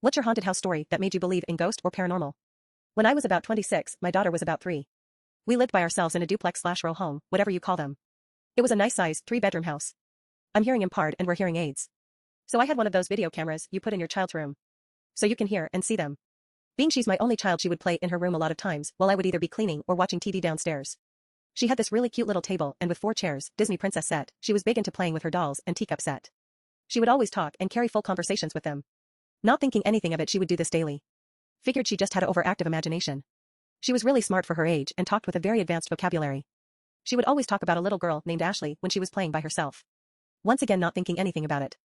What's your haunted house story that made you believe in ghost or paranormal? When I was about 26, my daughter was about 3. We lived by ourselves in a duplex/row home, whatever you call them. It was a nice size 3-bedroom house. I'm hearing impaired and we're hearing aids. So I had one of those video cameras you put in your child's room. So you can hear and see them. Being she's my only child, she would play in her room a lot of times while I would either be cleaning or watching TV downstairs. She had this really cute little table and with 4 chairs, Disney princess set. She was big into playing with her dolls and teacup set. She would always talk and carry full conversations with them. Not thinking anything of it, she would do this daily. Figured she just had an overactive imagination. She was really smart for her age and talked with a very advanced vocabulary. She would always talk about a little girl named Ashley when she was playing by herself. Once again, not thinking anything about it.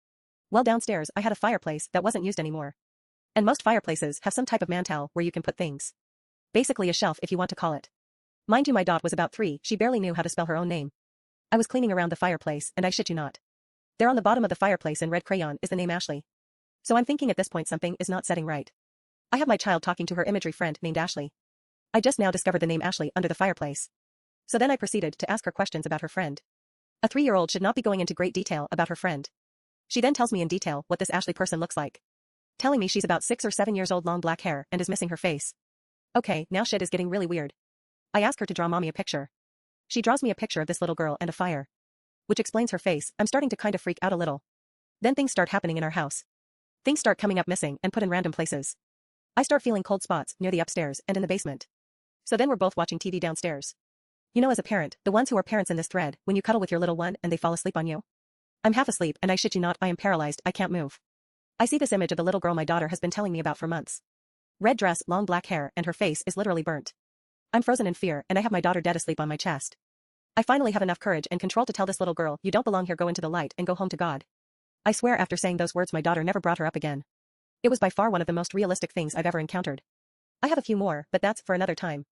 Well, downstairs I had a fireplace that wasn't used anymore. And most fireplaces have some type of mantel where you can put things. Basically a shelf if you want to call it. Mind you, my dot was about 3, she barely knew how to spell her own name. I was cleaning around the fireplace and I shit you not. There on the bottom of the fireplace in red crayon is the name Ashley. So I'm thinking at this point something is not setting right. I have my child talking to her imagery friend named Ashley. I just now discovered the name Ashley under the fireplace. So then I proceeded to ask her questions about her friend. A 3-year-old should not be going into great detail about her friend. She then tells me in detail what this Ashley person looks like. Telling me she's about 6 or 7 years old, long black hair, and is missing her face. Okay, now shit is getting really weird. I ask her to draw mommy a picture. She draws me a picture of this little girl and a fire. Which explains her face. I'm starting to kind of freak out a little. Then things start happening in our house. Things start coming up missing and put in random places. I start feeling cold spots near the upstairs and in the basement. So then we're both watching TV downstairs. You know, as a parent, the ones who are parents in this thread, when you cuddle with your little one and they fall asleep on you. I'm half asleep and I shit you not, I am paralyzed, I can't move. I see this image of the little girl my daughter has been telling me about for months. Red dress, long black hair, and her face is literally burnt. I'm frozen in fear and I have my daughter dead asleep on my chest. I finally have enough courage and control to tell this little girl, you don't belong here, go into the light and go home to God. I swear after saying those words my daughter never brought her up again. It was by far one of the most realistic things I've ever encountered. I have a few more, but that's for another time.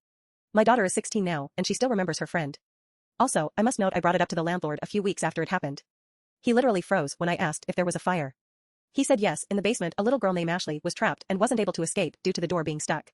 My daughter is 16 now, and she still remembers her friend. Also, I must note I brought it up to the landlord a few weeks after it happened. He literally froze when I asked if there was a fire. He said yes, in the basement a little girl named Ashley was trapped and wasn't able to escape due to the door being stuck.